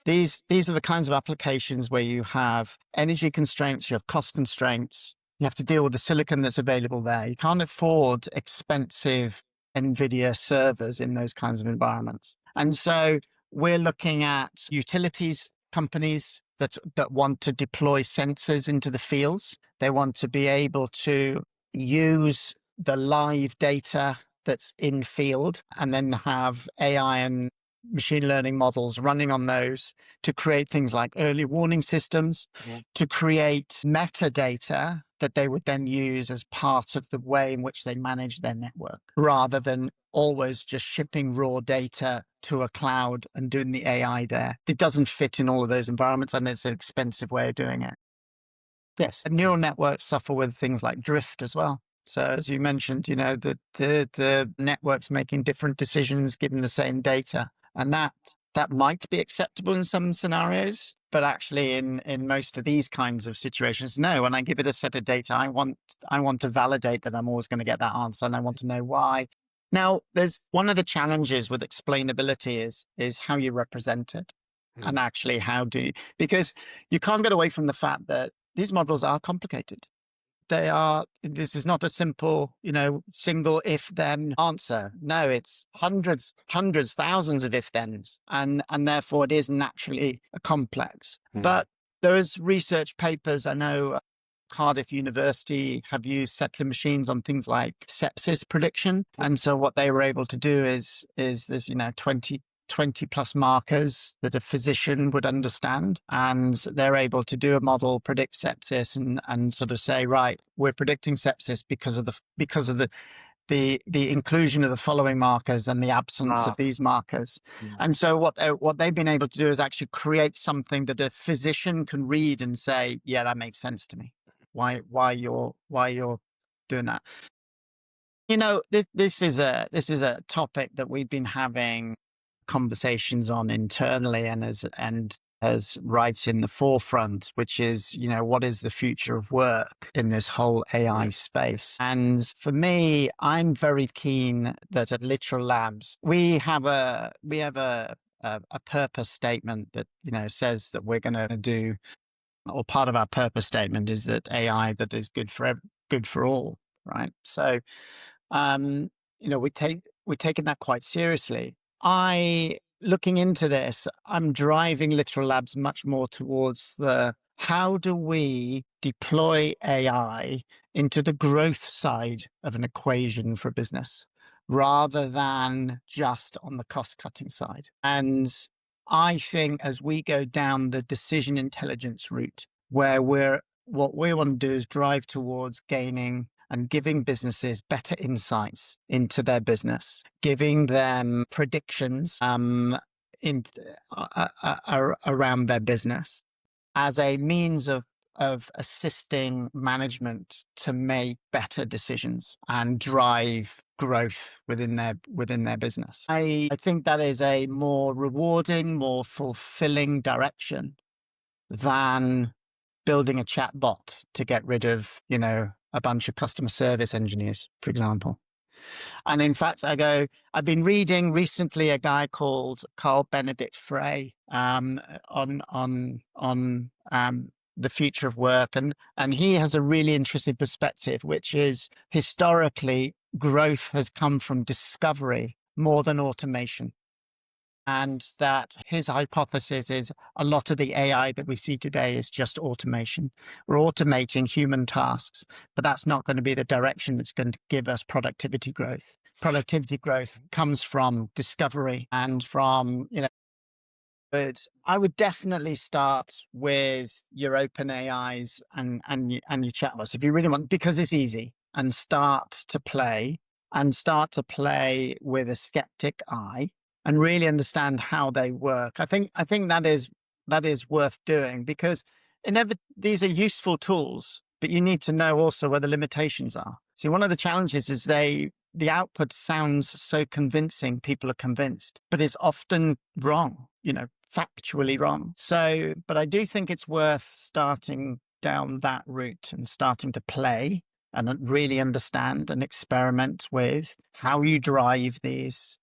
these are the kinds of applications where you have energy constraints, you have cost constraints, you have to deal with the silicon that's available there. You can't afford expensive NVIDIA servers in those kinds of environments. And so we're looking at utilities companies that want to deploy sensors into the fields. They want to be able to use the live data that's in field and then have AI and machine learning models running on those to create things like early warning systems, to create metadata that they would then use as part of the way in which they manage their network, rather than always just shipping raw data to a cloud and doing the AI there. It doesn't fit in all of those environments, and it's an expensive way of doing it. Yes, and neural networks suffer with things like drift as well. So as you mentioned, the networks making different decisions given the same data. And that might be acceptable in some scenarios, but actually in most of these kinds of situations, no. When I give it a set of data, I want to validate that I'm always going to get that answer, and I want to know why. Now, there's one of the challenges with explainability is how you represent it. And actually because you can't get away from the fact that these models are complicated. This is not a simple, single if-then answer. No, it's hundreds, thousands of if-thens. And therefore it is naturally complex. But there is research papers. I know Cardiff University have used settler machines on things like sepsis prediction. And so what they were able to do is there's, 20 plus markers that a physician would understand, and they're able to do a model, predict sepsis, and sort of say, right, we're predicting sepsis because of the inclusion of the following markers and the absence of these markers. And so what they've been able to do is actually create something that a physician can read and say, yeah, that makes sense to me. Why you're doing that. This is a topic that we've been having conversations on internally and as right in the forefront, which is, what is the future of work in this whole AI space? And for me, I'm very keen that at Literal Labs, we have a purpose statement that, says that we're going to do, or part of our purpose statement is that AI that is good for all, right? So, we're taking that quite seriously. Looking into this, I'm driving Literal Labs much more towards how do we deploy AI into the growth side of an equation for business, rather than just on the cost-cutting side. And I think as we go down the decision intelligence route, where what we want to do is drive towards gaining and giving businesses better insights into their business, giving them predictions around their business as a means of assisting management to make better decisions and drive growth within their business. I think that is a more rewarding, more fulfilling direction than building a chat bot to get rid of, a bunch of customer service engineers, for example. And in fact, I've been reading recently a guy called Carl Benedict Frey on the future of work. And he has a really interesting perspective, which is historically growth has come from discovery more than automation. And that his hypothesis is a lot of the AI that we see today is just automation. We're automating human tasks, but that's not going to be the direction that's going to give us productivity growth. Productivity growth comes from discovery and from, but I would definitely start with your open AIs and your chatbots if you really want, because it's easy, and start to play with a skeptic eye and really understand how they work. I think that is worth doing, because these are useful tools, but you need to know also where the limitations are. See, one of the challenges is the output sounds so convincing, people are convinced, but it's often wrong, factually wrong. So, but I do think it's worth starting down that route and starting to play and really understand and experiment with how you drive these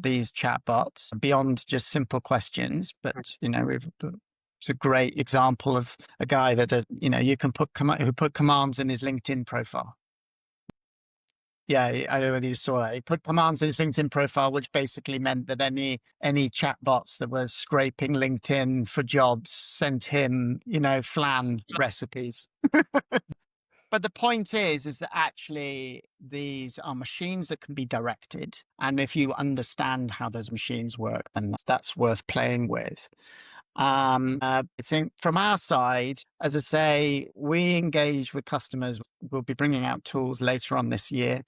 these chatbots beyond just simple questions, but it's a great example of a guy that you can who put commands in his LinkedIn profile. Yeah, I don't know whether you saw that. He put commands in his LinkedIn profile, which basically meant that any chatbots that were scraping LinkedIn for jobs sent him, flan recipes. But the point is that actually these are machines that can be directed. And if you understand how those machines work, then that's worth playing with. I think from our side, as I say, we engage with customers. We'll be bringing out tools later on this year.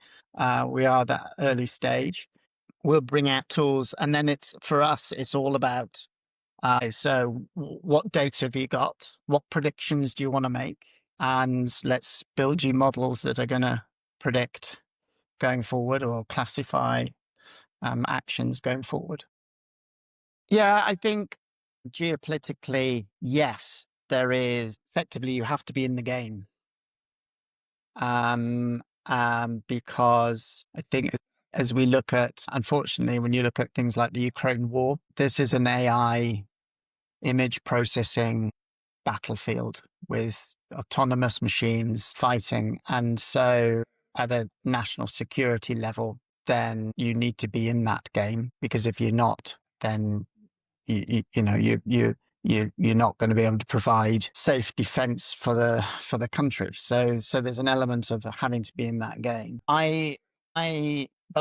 We are at that early stage. We'll bring out tools, and then for us, it's all about, so what data have you got? What predictions do you want to make? And let's build you models that are going to predict going forward or classify actions going forward. Yeah, I think geopolitically, yes, there is effectively you have to be in the game. Because I think as we look at, unfortunately, when you look at things like the Ukraine war, this is an AI image processing battlefield with autonomous machines fighting. And so at a national security level, then you need to be in that game, because if you're not, then you're not going to be able to provide safe defense for the country. So there's an element of having to be in that game. But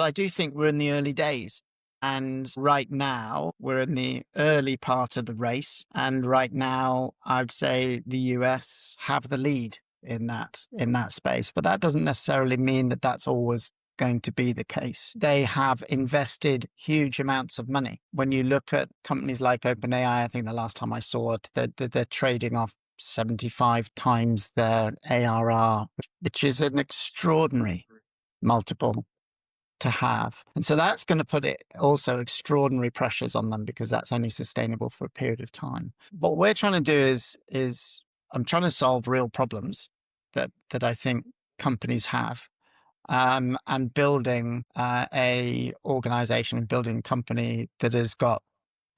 I do think we're in the early days. And right now, we're in the early part of the race. And right now, I'd say the US have the lead in that space. But that doesn't necessarily mean that that's always going to be the case. They have invested huge amounts of money. When you look at companies like OpenAI, I think the last time I saw it, they're trading off 75 times their ARR, which is an extraordinary multiple to have. And so that's going to put it also extraordinary pressures on them, because that's only sustainable for a period of time. What we're trying to do is I'm trying to solve real problems that I think companies have. And building a organization and building a company that has got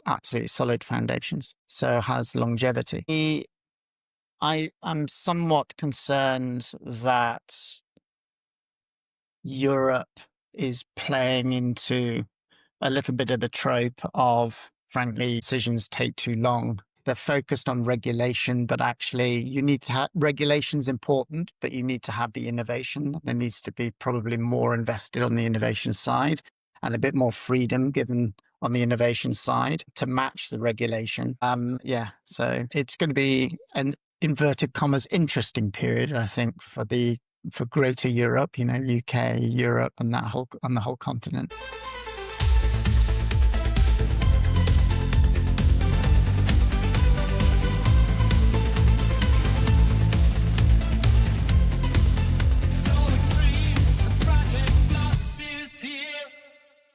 absolutely solid foundations, so has longevity. I'm somewhat concerned that Europe is playing into a little bit of the trope of, frankly, decisions take too long. They're focused on regulation, but actually you need to have regulation's important, but you need to have the innovation. There needs to be probably more invested on the innovation side and a bit more freedom given on the innovation side to match the regulation. So it's going to be an inverted commas interesting period, I think, for greater Europe, UK, Europe, and the whole continent.